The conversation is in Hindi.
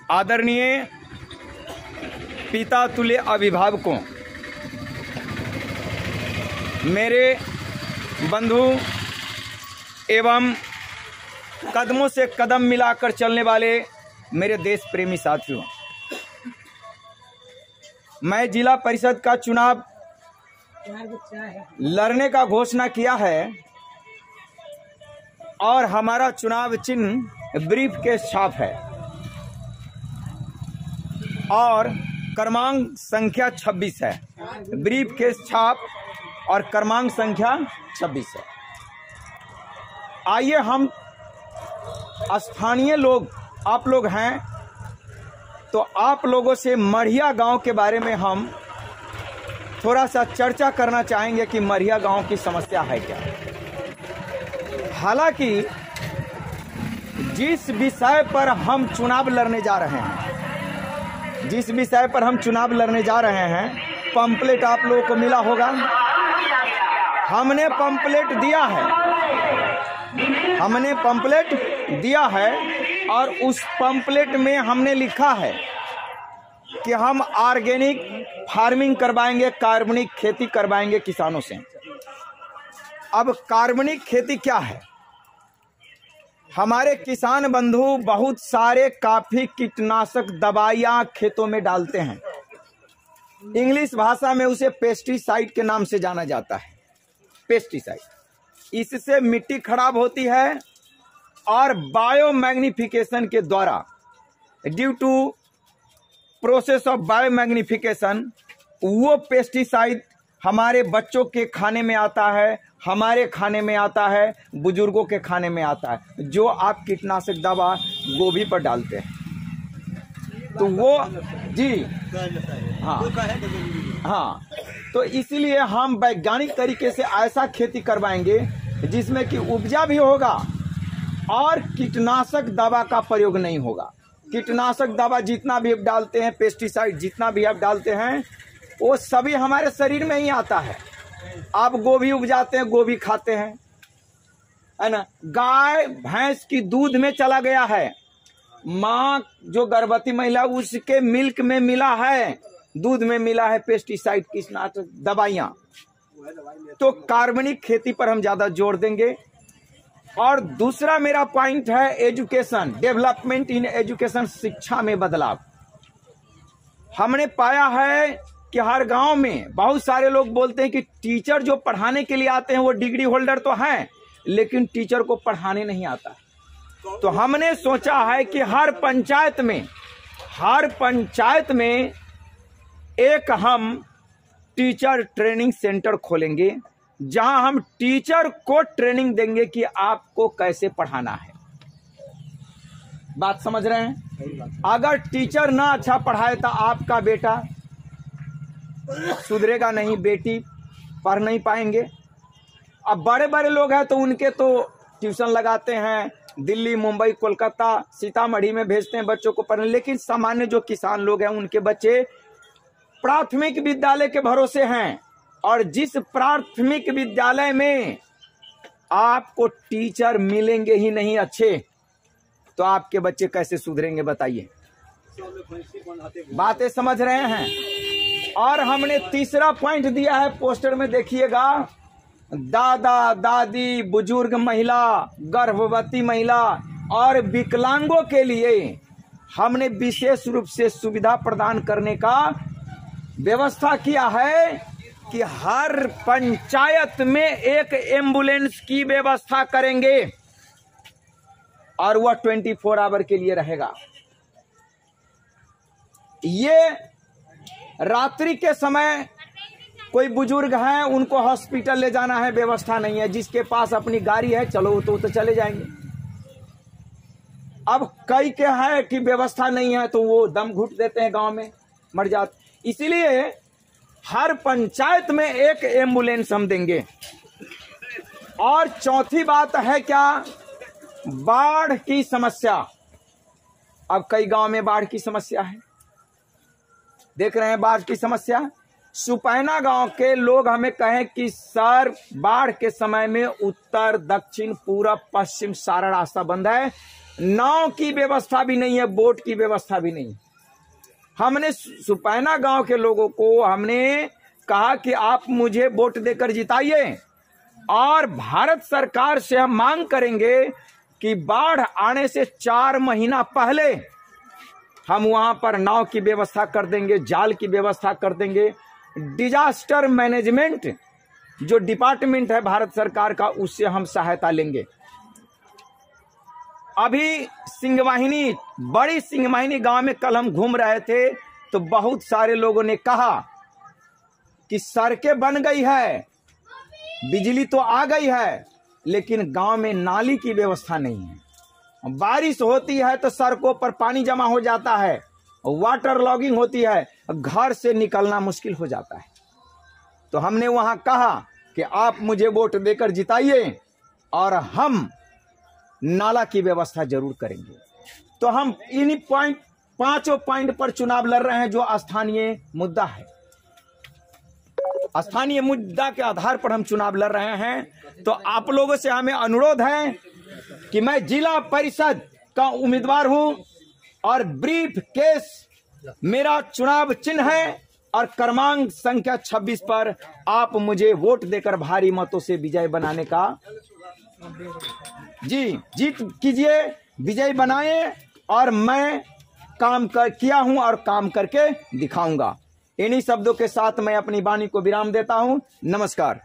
आदरणीय पिता तुल्य अभिभावकों, मेरे बंधु एवं कदमों से कदम मिलाकर चलने वाले मेरे देश प्रेमी साथियों, मैं जिला परिषद का चुनाव लड़ने का घोषणा किया है और हमारा चुनाव चिन्ह ब्रीफ के छाप है और क्रमांक संख्या 26 है। ब्रीफ के छाप और क्रमांक संख्या 26 है। आइए हम स्थानीय लोग आप लोग हैं, तो आप लोगों से मढ़िया गांव के बारे में हम थोड़ा सा चर्चा करना चाहेंगे कि मढ़िया गांव की समस्या है क्या। हालांकि जिस विषय पर हम चुनाव लड़ने जा रहे हैं, पंपलेट आप लोगों को मिला होगा। हमने पंपलेट दिया है और उस पंपलेट में हमने लिखा है कि हम ऑर्गेनिक फार्मिंग करवाएंगे, कार्बनिक खेती करवाएंगे किसानों से। अब कार्बनिक खेती क्या है? हमारे किसान बंधु बहुत सारे काफी कीटनाशक दवाइयां खेतों में डालते हैं। इंग्लिश भाषा में उसे पेस्टिसाइड के नाम से जाना जाता है। पेस्टिसाइड, इससे मिट्टी खराब होती है और बायोमैग्निफिकेशन के द्वारा, due to process of biomagnification, वो पेस्टिसाइड हमारे बच्चों के खाने में आता है, हमारे खाने में आता है, बुजुर्गों के खाने में आता है, जो आप कीटनाशक दवा गोभी पर डालते हैं। तो वो जी हाँ, तो इसलिए हम वैज्ञानिक तरीके से ऐसा खेती करवाएंगे जिसमें कि उपजा भी होगा और कीटनाशक दवा का प्रयोग नहीं होगा। कीटनाशक दवा जितना भी आप डालते हैं, पेस्टिसाइड जितना भी आप डालते हैं, वो सभी हमारे शरीर में ही आता है। आप गोभी उपजाते हैं, गोभी खाते हैं, है ना। गाय भैंस की दूध में चला गया है, माँ जो गर्भवती महिला उसके मिल्क में मिला है, दूध में मिला है पेस्टिसाइड कीटनाशक दवाइयाँ। तो कार्बनिक खेती पर हम ज्यादा जोर देंगे। और दूसरा मेरा पॉइंट है एजुकेशन, डेवलपमेंट इन एजुकेशन, शिक्षा में बदलाव। हमने पाया है कि हर गांव में बहुत सारे लोग बोलते हैं कि टीचर जो पढ़ाने के लिए आते हैं वो डिग्री होल्डर तो हैं, लेकिन टीचर को पढ़ाने नहीं आता। तो हमने सोचा है कि हर पंचायत में एक हम टीचर ट्रेनिंग सेंटर खोलेंगे, जहां हम टीचर को ट्रेनिंग देंगे कि आपको कैसे पढ़ाना है। बात समझ रहे हैं? अगर टीचर ना अच्छा पढ़ाए तो आपका बेटा सुधरेगा नहीं, बेटी पढ़ नहीं पाएंगे। अब बड़े बड़े लोग हैं तो उनके तो ट्यूशन लगाते हैं, दिल्ली, मुंबई, कोलकाता, सीतामढ़ी में भेजते हैं बच्चों को पढ़ने। लेकिन सामान्य जो किसान लोग हैं उनके बच्चे प्राथमिक विद्यालय के भरोसे हैं, और जिस प्राथमिक विद्यालय में आपको टीचर मिलेंगे ही नहीं अच्छे, तो आपके बच्चे कैसे सुधरेंगे बताइए। बातें समझ रहे हैं? और हमने तीसरा पॉइंट दिया है, पोस्टर में देखिएगा, दादा दादी, बुजुर्ग महिला, गर्भवती महिला और विकलांगों के लिए हमने विशेष रूप से सुविधा प्रदान करने का व्यवस्था किया है कि हर पंचायत में एक एम्बुलेंस की व्यवस्था करेंगे और वह 24 आवर के लिए रहेगा। ये रात्रि के समय कोई बुजुर्ग हैं, उनको हॉस्पिटल ले जाना है, व्यवस्था नहीं है। जिसके पास अपनी गाड़ी है, चलो तो चले जाएंगे। अब कई के है कि व्यवस्था नहीं है तो वो दम घुट देते हैं, गांव में मर जाते। इसलिए हर पंचायत में एक एम्बुलेंस हम देंगे। और चौथी बात है क्या? बाढ़ की समस्या। अब कई गांव में बाढ़ की समस्या है, देख रहे हैं बाढ़ की समस्या। सुपैना गांव के लोग हमें कहें कि सर, बाढ़ के समय में उत्तर, दक्षिण, पूरब, पश्चिम सारा रास्ता बंद है, नाव की व्यवस्था भी नहीं है, बोट की व्यवस्था भी नहीं। हमने सुपैना गांव के लोगों को हमने कहा कि आप मुझे वोट देकर जिताइए और भारत सरकार से हम मांग करेंगे कि बाढ़ आने से 4 महीना पहले हम वहां पर नाव की व्यवस्था कर देंगे, जाल की व्यवस्था कर देंगे। डिजास्टर मैनेजमेंट जो डिपार्टमेंट है भारत सरकार का, उससे हम सहायता लेंगे। अभी सिंहवाहिनी, बड़ी सिंहवाहिनी गांव में कल हम घूम रहे थे तो बहुत सारे लोगों ने कहा कि सड़कें बन गई है, बिजली तो आ गई है, लेकिन गांव में नाली की व्यवस्था नहीं है। बारिश होती है तो सड़कों पर पानी जमा हो जाता है, वाटर लॉगिंग होती है, घर से निकलना मुश्किल हो जाता है। तो हमने वहां कहा कि आप मुझे वोट देकर जिताइए और हम नाला की व्यवस्था जरूर करेंगे। तो हम इन्हीं पांचों पॉइंट पर चुनाव लड़ रहे हैं जो स्थानीय मुद्दा है। स्थानीय मुद्दा के आधार पर हम चुनाव लड़ रहे हैं। तो आप लोगों से हमें अनुरोध है कि मैं जिला परिषद का उम्मीदवार हूं और ब्रीफ केस मेरा चुनाव चिन्ह है और क्रमांक संख्या 26 पर आप मुझे वोट देकर भारी मतों से विजय बनाने का जीत कीजिए, विजय बनाए। और मैं किया हूं और काम करके दिखाऊंगा। इन्हीं शब्दों के साथ मैं अपनी वाणी को विराम देता हूं। नमस्कार।